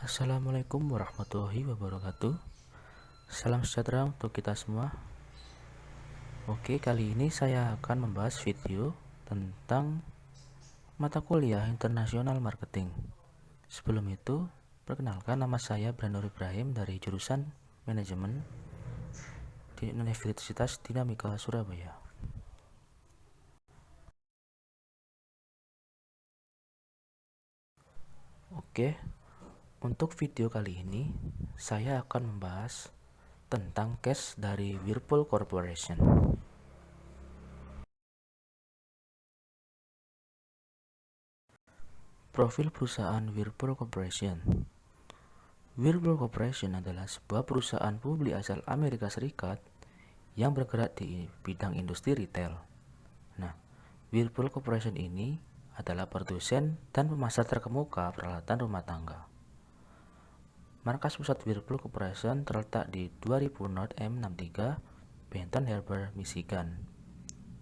Assalamualaikum warahmatullahi wabarakatuh. Salam sejahtera untuk kita semua. Oke, kali ini saya akan membahas video tentang mata kuliah internasional marketing. Sebelum itu, perkenalkan, nama saya Branur Ibrahim dari jurusan manajemen di Universitas Dinamika Surabaya. Oke, untuk video kali ini saya akan membahas tentang case dari Whirlpool Corporation. Profil perusahaan Whirlpool Corporation. Whirlpool Corporation adalah sebuah perusahaan publik asal Amerika Serikat yang bergerak di bidang industri retail. Nah, Whirlpool Corporation ini adalah produsen dan pemasar terkemuka peralatan rumah tangga. Markas pusat Whirlpool Corporation terletak di 2000 North M63, Benton Harbor, Michigan.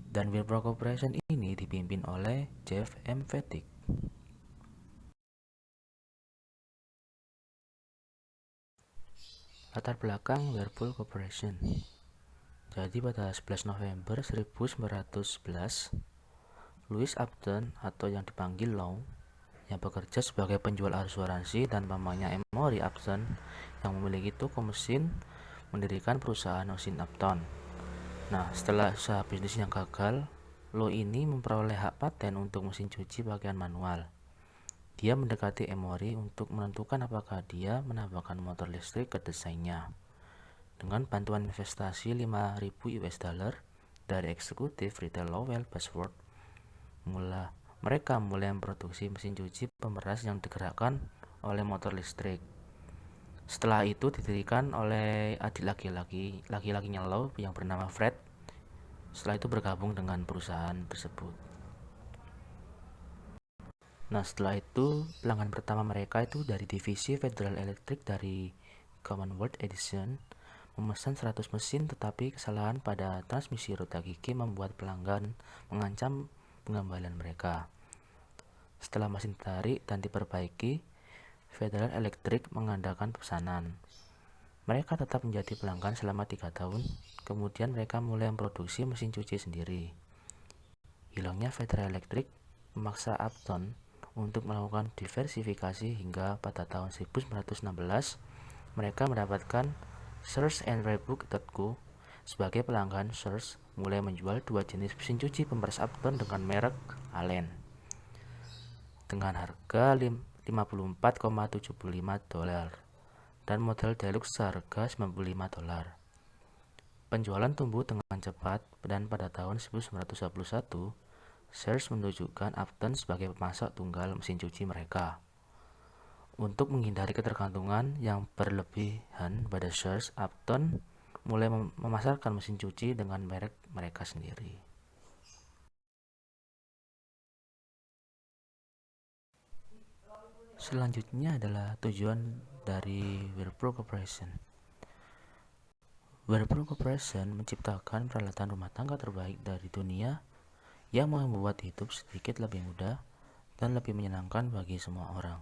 Dan Whirlpool Corporation ini dipimpin oleh Jeff M. Fettig. Latar belakang Whirlpool Corporation. Jadi pada 11 November 1911, Louis Upton atau yang dipanggil Lou, yang bekerja sebagai penjual asuransi, dan pamannya Emory Upton yang memiliki toko mesin, mendirikan perusahaan mesin Upton. Nah, setelah usaha bisnis yang gagal, Lou ini memperoleh hak paten untuk mesin cuci pakaian manual. Dia mendekati Emory untuk menentukan apakah dia menambahkan motor listrik ke desainnya. Dengan bantuan investasi 5.000 US dollar dari eksekutif retail Lowell Basworth, mereka mulai memproduksi mesin cuci pemeras yang digerakkan oleh motor listrik. Setelah itu didirikan oleh adik laki-lakinya Lou yang bernama Fred. Setelah itu bergabung dengan perusahaan tersebut. Nah, setelah itu pelanggan pertama mereka itu dari divisi Federal Electric dari Commonwealth Edison memesan 100 mesin, tetapi kesalahan pada transmisi roda gigi membuat pelanggan mengancam pengembalian mereka. Setelah mesin ditarik dan diperbaiki, Federal Electric mengadakan pesanan. Mereka tetap menjadi pelanggan selama 3 tahun, kemudian mereka mulai memproduksi mesin cuci sendiri. Hilangnya Federal Electric memaksa Upton untuk melakukan diversifikasi hingga pada tahun 1916 mereka mendapatkan Sears and Roebuck.co sebagai pelanggan. Sears mulai menjual 2 jenis mesin cuci pemeras Upton dengan merek Allen dengan harga $54,75 dan model deluxe seharga $95. Penjualan tumbuh dengan cepat dan pada tahun 1921 Sears menunjukkan Upton sebagai pemasok tunggal mesin cuci mereka. Untuk menghindari ketergantungan yang berlebihan pada Sears, Upton mulai memasarkan mesin cuci dengan merek mereka sendiri. Selanjutnya adalah tujuan dari Whirlpool Corporation. Whirlpool Corporation menciptakan peralatan rumah tangga terbaik dari dunia yang membuat hidup sedikit lebih mudah dan lebih menyenangkan bagi semua orang.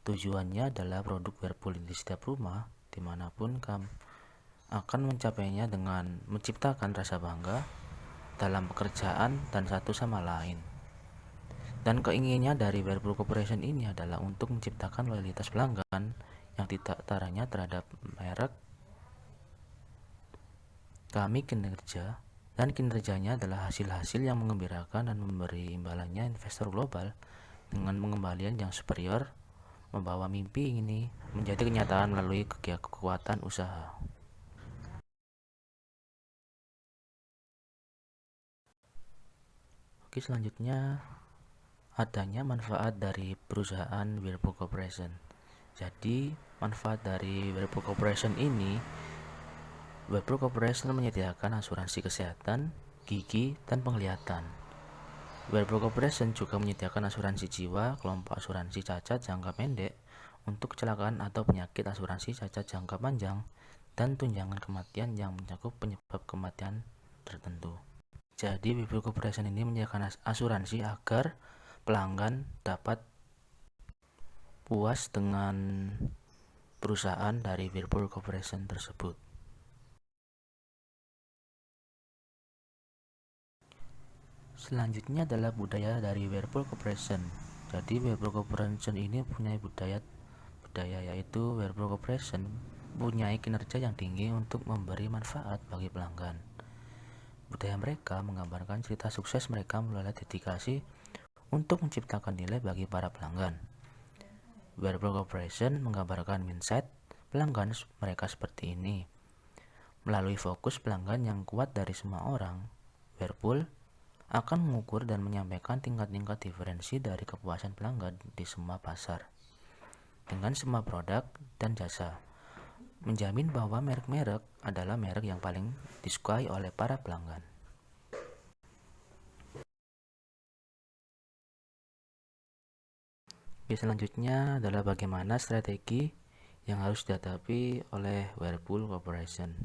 Tujuannya adalah produk Whirlpool di setiap rumah dimanapun kamu akan mencapainya dengan menciptakan rasa bangga dalam pekerjaan dan satu sama lain. Dan keinginannya dari Whirlpool Corporation ini adalah untuk menciptakan loyalitas pelanggan yang tidak taranya terhadap merek kami kinerja, dan kinerjanya adalah hasil-hasil yang mengembirakan dan memberi imbalannya investor global dengan pengembalian yang superior, membawa mimpi ini menjadi kenyataan melalui kekuatan usaha. Oke, selanjutnya adanya manfaat dari perusahaan Whirlpool Corporation. Jadi, manfaat dari Whirlpool Corporation ini, Whirlpool Corporation menyediakan asuransi kesehatan, gigi, dan penglihatan. Whirlpool Corporation juga menyediakan asuransi jiwa, kelompok asuransi cacat jangka pendek untuk kecelakaan atau penyakit, asuransi cacat jangka panjang, dan tunjangan kematian yang mencakup penyebab kematian tertentu. Jadi Whirlpool Corporation ini menyediakan asuransi agar pelanggan dapat puas dengan perusahaan dari Whirlpool Corporation tersebut. Selanjutnya adalah budaya dari Whirlpool Corporation. Jadi Whirlpool Corporation ini punya budaya yaitu Whirlpool Corporation punya kinerja yang tinggi untuk memberi manfaat bagi pelanggan. Budaya mereka menggambarkan cerita sukses mereka melalui dedikasi untuk menciptakan nilai bagi para pelanggan. Whirlpool Corporation menggambarkan mindset pelanggan mereka seperti ini. Melalui fokus pelanggan yang kuat dari semua orang, Whirlpool akan mengukur dan menyampaikan tingkat-tingkat diferensi dari kepuasan pelanggan di semua pasar dengan semua produk dan jasa, menjamin bahwa merek-merek adalah merek yang paling disukai oleh para pelanggan. Selanjutnya adalah bagaimana strategi yang harus dihadapi oleh Whirlpool Corporation.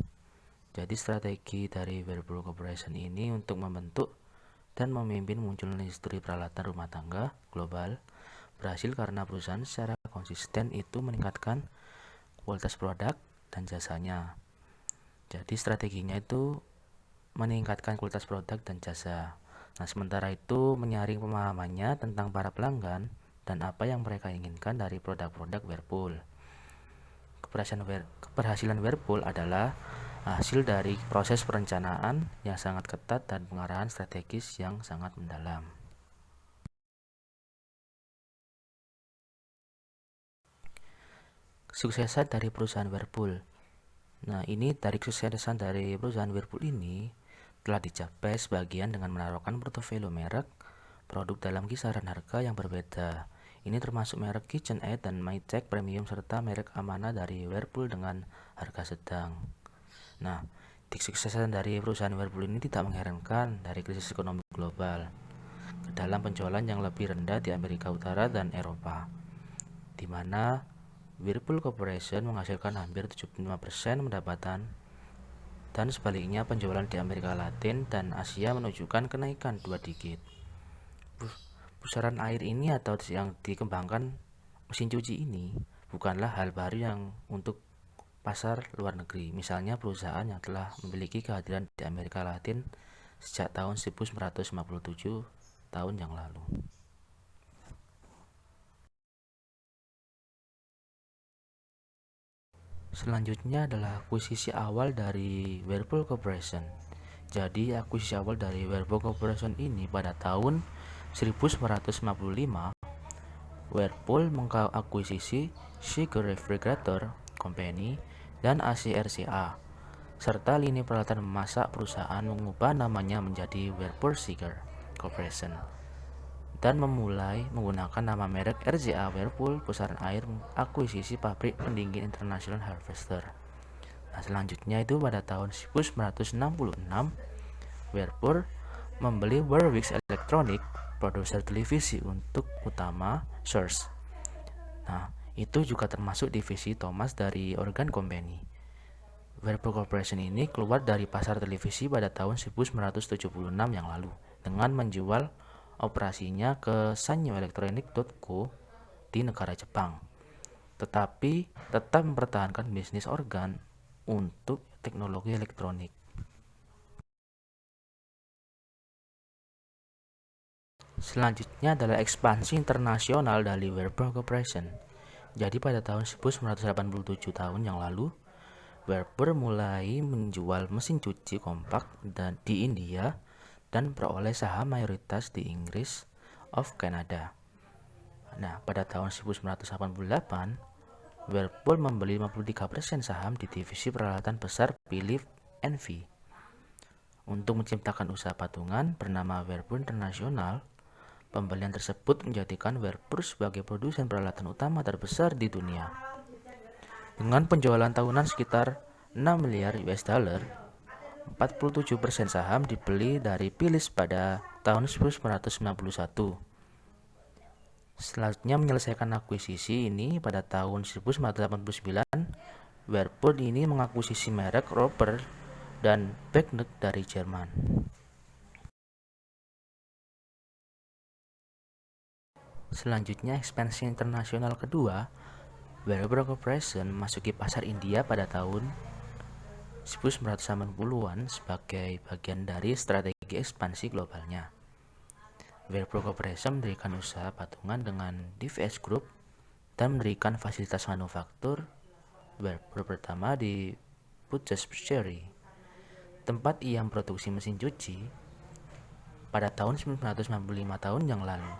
Jadi strategi dari Whirlpool Corporation ini untuk membentuk dan memimpin munculnya industri peralatan rumah tangga global berhasil karena perusahaan secara konsisten itu meningkatkan kualitas produk dan jasanya. Jadi strateginya itu meningkatkan kualitas produk dan jasa. Nah, sementara itu menyaring pemahamannya tentang para pelanggan dan apa yang mereka inginkan dari produk-produk Whirlpool. Keberhasilan Whirlpool adalah hasil dari proses perencanaan yang sangat ketat dan pengarahan strategis yang sangat mendalam. Kesuksesan dari perusahaan Whirlpool. Nah, ini dari kesuksesan dari perusahaan Whirlpool ini telah dicapai sebagian dengan menaruhkan portofolio merek produk dalam kisaran harga yang berbeda. Ini termasuk merek KitchenAid dan Maytag Premium serta merek Amana dari Whirlpool dengan harga sedang. Nah, kesuksesan dari perusahaan Whirlpool ini tidak mengherankan dari krisis ekonomi global ke dalam penjualan yang lebih rendah di Amerika Utara dan Eropa, di mana Whirlpool Corporation menghasilkan hampir 75% pendapatan dan sebaliknya penjualan di Amerika Latin dan Asia menunjukkan kenaikan 2 digit. Pusaran air ini atau yang dikembangkan mesin cuci ini bukanlah hal baru yang untuk pasar luar negeri. Misalnya perusahaan yang telah memiliki kehadiran di Amerika Latin sejak tahun 1957 tahun yang lalu. Selanjutnya adalah akuisisi awal dari Whirlpool Corporation. Jadi akuisisi awal dari Whirlpool Corporation ini pada tahun 1955, Whirlpool mengakuisisi Seeger Refrigerator Company dan ACRCA, serta lini peralatan memasak perusahaan mengubah namanya menjadi Whirlpool Seeger Corporation dan memulai menggunakan nama merek RCA Whirlpool pusaran air akuisisi pabrik pendingin International Harvester. Nah, selanjutnya itu pada tahun 1966 Whirlpool membeli Warwick Electronic, produser televisi untuk utama Source. Nah, itu juga termasuk divisi Thomas dari Organ Company. Whirlpool Corporation ini keluar dari pasar televisi pada tahun 1976 yang lalu dengan menjual operasinya ke Sanyo Electronic Co. di negara Jepang, tetapi tetap mempertahankan bisnis organ untuk teknologi elektronik. Selanjutnya adalah ekspansi internasional dari Whirlpool Corporation. Jadi pada tahun 1987 tahun yang lalu, Whirlpool mulai menjual mesin cuci kompak di India dan peroleh saham mayoritas di Inggris of Canada. Nah, pada tahun 1988, Whirlpool membeli 53% saham di divisi peralatan besar Philips NV. Untuk menciptakan usaha patungan bernama Whirlpool International, pembelian tersebut menjadikan Whirlpool sebagai produsen peralatan utama terbesar di dunia. Dengan penjualan tahunan sekitar 6 miliar US dollar, 47% saham dibeli dari Philips pada tahun 1991. Selanjutnya menyelesaikan akuisisi ini pada tahun 1989, Whirlpool ini mengakuisisi merek Roper dan Bagnet dari Jerman. Selanjutnya, ekspansi internasional kedua, Whirlpool Corporation memasuki pasar India pada tahun 1980-an sebagai bagian dari strategi ekspansi globalnya. Whirlpool Corporation mendirikan usaha patungan dengan DVS Group dan mendirikan fasilitas manufaktur Whirlpool pertama di Puducherry, tempat ia memproduksi mesin cuci. Pada tahun 1995 tahun yang lalu,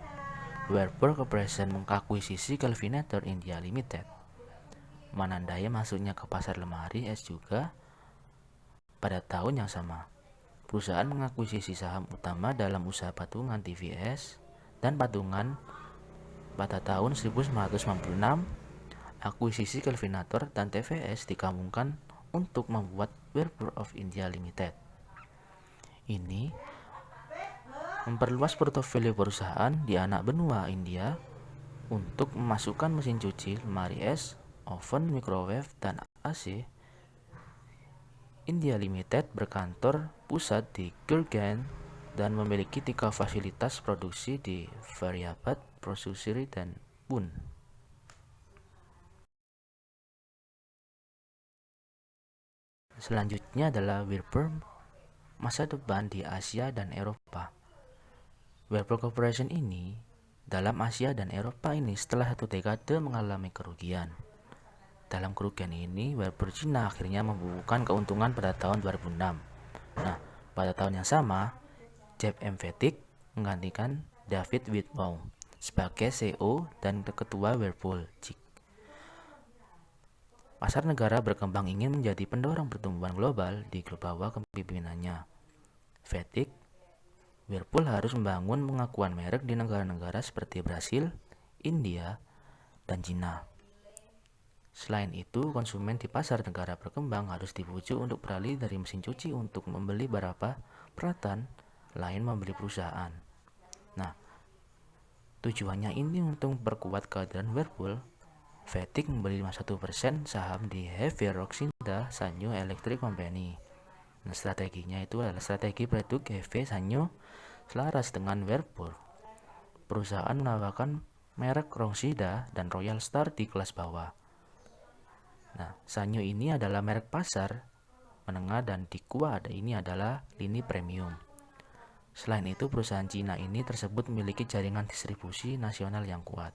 Whirlpool Corporation mengakuisisi Kelvinator India Limited, menandai masuknya ke pasar lemari es juga. Pada tahun yang sama, perusahaan mengakuisisi saham utama dalam usaha patungan TVS dan patungan. Pada tahun 1996, akuisisi Kelvinator dan TVS digabungkan untuk membuat Whirlpool of India Limited. Ini memperluas portofolio perusahaan di anak benua India untuk memasukkan mesin cuci, lemari es, oven, microwave, dan AC. India Limited berkantor pusat di Gurgaon dan memiliki 3 fasilitas produksi di Faridabad, Puducherry, dan Pune. Selanjutnya adalah Whirlpool masa depan di Asia dan Eropa. Whirlpool Corporation ini dalam Asia dan Eropa ini setelah 1 dekade mengalami kerugian. Dalam kerugian ini, Whirlpool Cina akhirnya membukukan keuntungan pada tahun 2006. Nah, pada tahun yang sama, Jeff M. Fettig menggantikan David Whitmore sebagai CEO dan ketua Whirlpool. Pasar negara berkembang ingin menjadi pendorong pertumbuhan global di bawah kepemimpinannya Fettig. Whirlpool harus membangun pengakuan merek di negara-negara seperti Brasil, India, dan Cina. Selain itu, konsumen di pasar negara berkembang harus dibujuk untuk beralih dari mesin cuci untuk membeli beberapa peralatan lain membeli perusahaan. Nah, tujuannya ini untuk memperkuat kehadiran Whirlpool. Fettig membeli 51% saham di Heavy Roxinda Sanyo Electric Company. Nah, strateginya itu adalah strategi produk Heavy Sanyo selaras dengan Whirlpool. Perusahaan menawarkan merek Roxinda dan Royal Star di kelas bawah. Nah, Sanyo ini adalah merek pasar menengah dan di Quad ini adalah lini premium. Selain itu, perusahaan Cina ini tersebut memiliki jaringan distribusi nasional yang kuat.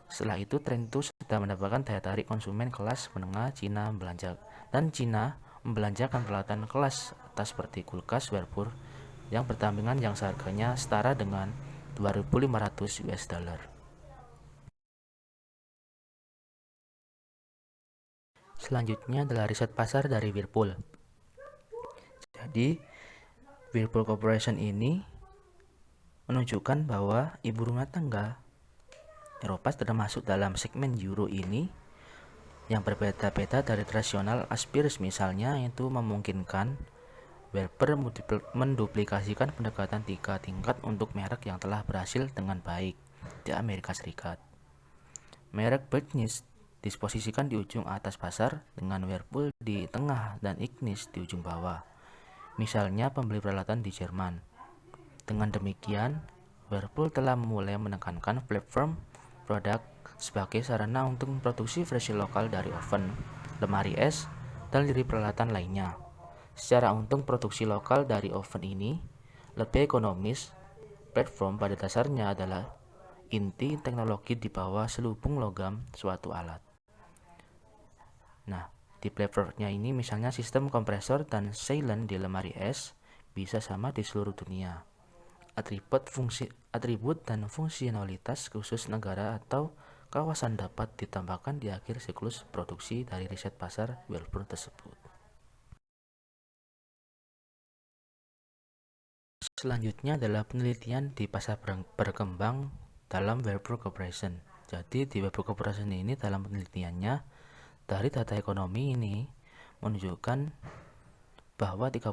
Setelah itu, tren itu sudah mendapatkan daya tarik konsumen kelas menengah Cina membelanjakan peralatan kelas atas seperti kulkas Whirlpool yang bertambingan yang seharganya setara dengan $2.500. Selanjutnya adalah riset pasar dari Whirlpool. Jadi, Whirlpool Corporation ini menunjukkan bahwa ibu rumah tangga Eropa sudah masuk dalam segmen Euro ini yang berbeda-beda dari tradisional Aspires, misalnya itu memungkinkan Whirlpool menduplikasikan pendekatan 3 tingkat untuk merek yang telah berhasil dengan baik di Amerika Serikat. Merek Bergnis disposisikan di ujung atas pasar dengan Whirlpool di tengah dan Ignis di ujung bawah. Misalnya pembeli peralatan di Jerman. Dengan demikian, Whirlpool telah mulai menekankan platform produk sebagai sarana untuk memproduksi versi lokal dari oven, lemari es, dan lini peralatan lainnya. Secara untung produksi lokal dari oven ini lebih ekonomis. Platform pada dasarnya adalah inti teknologi di bawah selubung logam suatu alat. Nah, di platformnya ini misalnya sistem kompresor dan sealant di lemari es bisa sama di seluruh dunia. Atribut dan fungsionalitas khusus negara atau kawasan dapat ditambahkan di akhir siklus produksi dari riset pasar Whirlpool tersebut. Selanjutnya adalah penelitian di pasar berkembang dalam Whirlpool Corporation. Jadi di Whirlpool Corporation ini dalam penelitiannya dari data ekonomi ini menunjukkan bahwa 30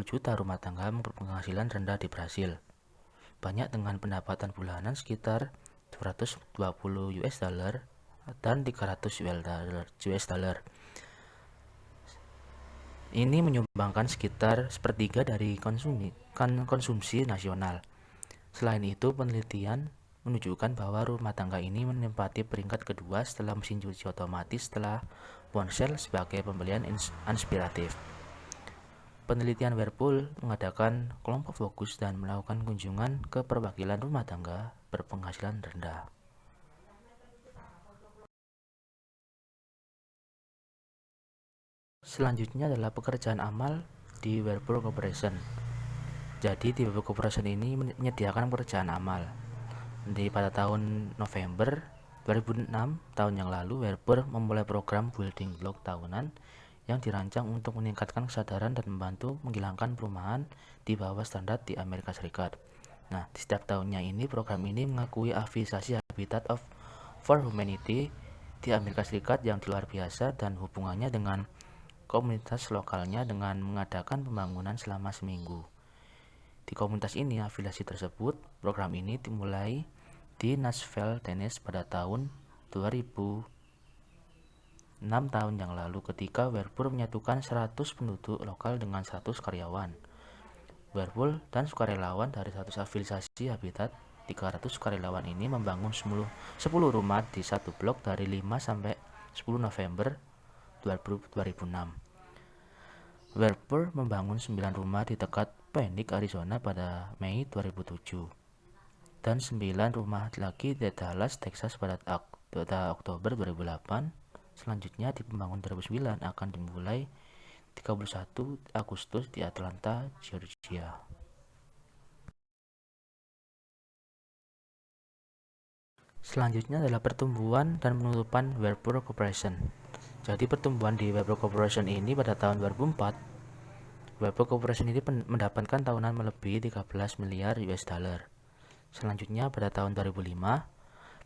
juta rumah tangga berpenghasilan rendah di Brasil. Banyak dengan pendapatan bulanan sekitar $220 dan $300. Ini menyumbangkan sekitar sepertiga dari konsumsi nasional. Selain itu, penelitian menunjukkan bahwa rumah tangga ini menempati peringkat kedua setelah mesin cuci otomatis setelah ponsel sebagai pembelian inspiratif. Penelitian Whirlpool mengadakan kelompok fokus dan melakukan kunjungan ke perwakilan rumah tangga berpenghasilan rendah. Selanjutnya adalah pekerjaan amal di Whirlpool Corporation. Jadi di Whirlpool Corporation ini menyediakan pekerjaan amal. Pada tahun November 2006, tahun yang lalu, Whirlpool memulai program Building Block tahunan yang dirancang untuk meningkatkan kesadaran dan membantu menghilangkan perumahan di bawah standar di Amerika Serikat. Nah, di setiap tahunnya ini, program ini mengakui afiliasi Habitat for Humanity di Amerika Serikat yang luar biasa dan hubungannya dengan komunitas lokalnya dengan mengadakan pembangunan selama seminggu. Di komunitas ini, afiliasi tersebut, program ini dimulai di Nashville, Tennessee pada tahun 2006 tahun yang lalu ketika Whirlpool menyatukan 100 penduduk lokal dengan 100 karyawan. Whirlpool dan sukarelawan dari 100 afiliasi Habitat, 300 sukarelawan ini membangun 10 rumah di satu blok dari 5 sampai 10 November 2006. Whirlpool membangun 9 rumah di dekat Phoenix, Arizona pada Mei 2007 dan 9 rumah lagi di Dallas, Texas pada Oktober 2008. Selanjutnya di pembangunan 2009 akan dimulai 31 Agustus di Atlanta, Georgia. Selanjutnya adalah pertumbuhan dan penutupan Whirlpool Corporation. Jadi pertumbuhan di Whirlpool Corporation ini pada tahun 2004, Whirlpool Corporation ini mendapatkan tahunan melebihi 13 miliar US dollar. Selanjutnya pada tahun 2005,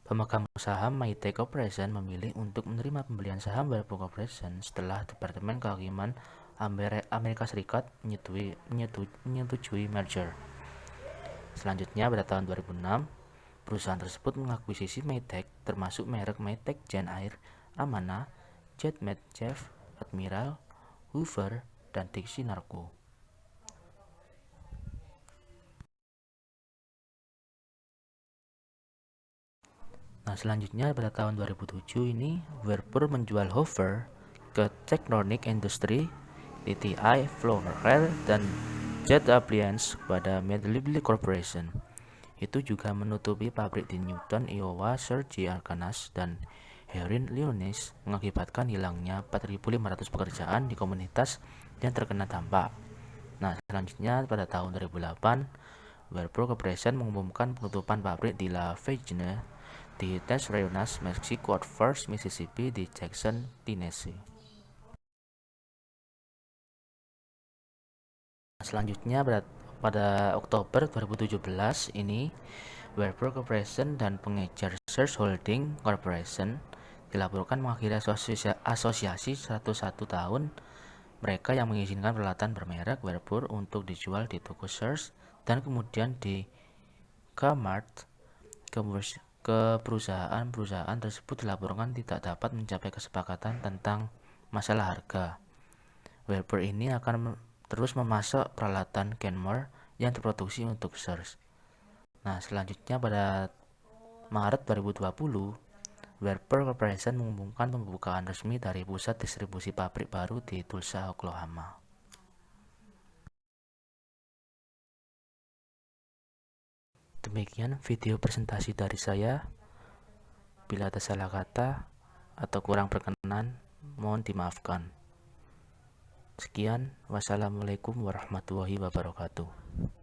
pemegang saham Maytag Corporation memilih untuk menerima pembelian saham Whirlpool Corporation setelah Departemen Kehakiman Amerika Serikat menyetujui merger. Selanjutnya pada tahun 2006, perusahaan tersebut mengakuisisi Maytag termasuk merek Maytag Jan Air, Amana, Jet Chef, Admiral, Hoover, dan Dixie Narco. Nah, selanjutnya pada tahun 2007 ini Whirlpool menjual Hoover ke Techtronic Industries, TTI, Florell, dan Jet Appliance pada Medley Corporation. Itu juga menutupi pabrik di Newton, Iowa, Sergi, Arkansas, dan Erin, Illinois, mengakibatkan hilangnya 4.500 pekerjaan di komunitas yang terkena dampak. Nah, selanjutnya pada tahun 2008, Whirlpool Corporation mengumumkan penutupan pabrik di La Virginia, di Tres Reunas, Meksiko, First Mississippi, di Jackson, Tennessee. Selanjutnya pada Oktober 2017 ini, Whirlpool Corporation dan pengejar Sears Holding Corporation dilaporkan mengakhiri asosiasi 101 tahun mereka yang mengizinkan peralatan bermerek Whirlpool untuk dijual di toko Sears dan kemudian di Kmart. Ke perusahaan tersebut dilaporkan tidak dapat mencapai kesepakatan tentang masalah harga. Whirlpool ini akan terus memasok peralatan Kenmore yang diproduksi untuk Sears. Nah, selanjutnya pada Maret 2020, Whirlpool Corporation mengumumkan pembukaan resmi dari pusat distribusi pabrik baru di Tulsa, Oklahoma. Demikian video presentasi dari saya. Bila ada salah kata atau kurang berkenan, mohon dimaafkan. Sekian, wassalamualaikum warahmatullahi wabarakatuh.